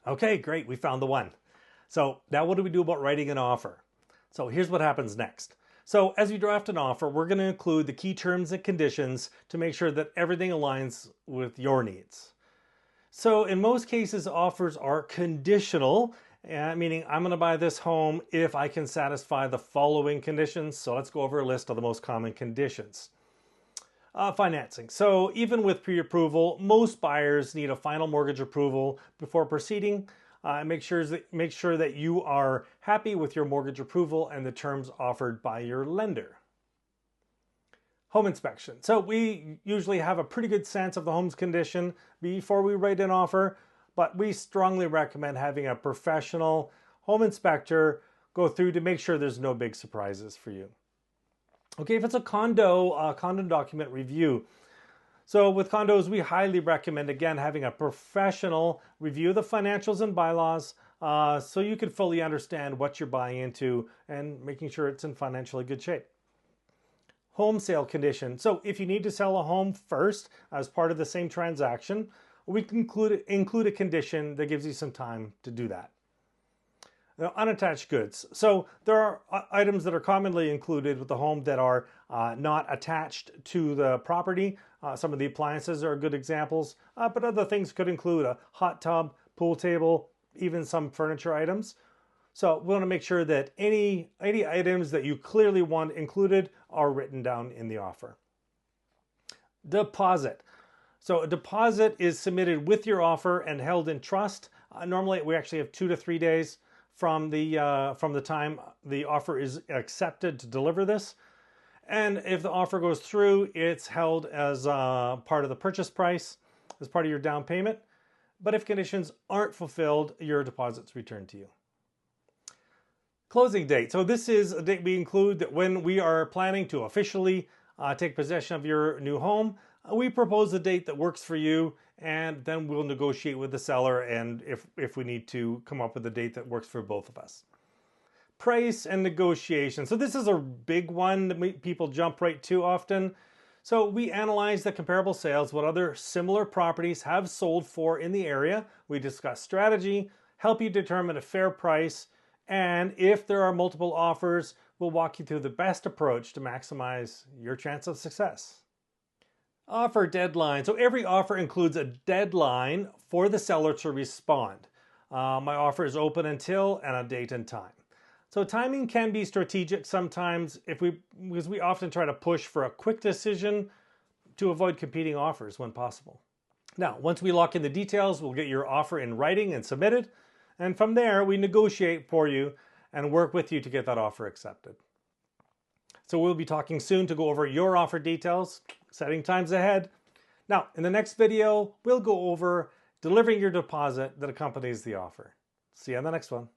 Okay, great, we found the one. So now what do we do about writing an offer? So here's what happens next. So as you draft an offer, we're going to include the key terms and conditions to make sure that everything aligns with your needs. So in most cases, offers are conditional, meaning I'm going to buy this home if I can satisfy the following conditions. So let's go over a list of the most common conditions. Financing. So even with pre-approval, most buyers need a final mortgage approval before proceeding. Make sure that you are happy with your mortgage approval and the terms offered by your lender. Home inspection. So we usually have a pretty good sense of the home's condition before we write an offer, but we strongly recommend having a professional home inspector go through to make sure there's no big surprises for you. Okay, if it's a condo document review. So with condos, we highly recommend, again, having a professional review the financials and bylaws so you can fully understand what you're buying into and making sure it's in financially good shape. Home sale condition. So if you need to sell a home first as part of the same transaction, we can include a condition that gives you some time to do that. Now, unattached goods. So there are items that are commonly included with the home that are not attached to the property. Some of the appliances are good examples, but other things could include a hot tub, pool table, even some furniture items. So we want to make sure that any items that you clearly want included are written down in the offer. Deposit. So a deposit is submitted with your offer and held in trust. Normally we actually have 2 to 3 days from the time the offer is accepted to deliver this. And if the offer goes through, it's held as part of the purchase price, as part of your down payment. But if conditions aren't fulfilled, your deposit's returned to you. Closing date. So this is a date we include that when we are planning to officially take possession of your new home. We propose a date that works for you, and then we'll negotiate with the seller, and if we need to, come up with a date that works for both of us. Price and negotiation. So this is a big one that people jump right to often. So we analyze the comparable sales, what other similar properties have sold for in the area. We discuss strategy, help you determine a fair price, and if there are multiple offers, we'll walk you through the best approach to maximize your chance of success. Offer deadline. So every offer includes a deadline for the seller to respond. My offer is open until and a date and time. So timing can be strategic sometimes because we often try to push for a quick decision to avoid competing offers when possible. Now, once we lock in the details, we'll get your offer in writing and submitted. And from there, we negotiate for you and work with you to get that offer accepted. So we'll be talking soon to go over your offer details, setting times ahead. Now, in the next video, we'll go over delivering your deposit that accompanies the offer. See you on the next one.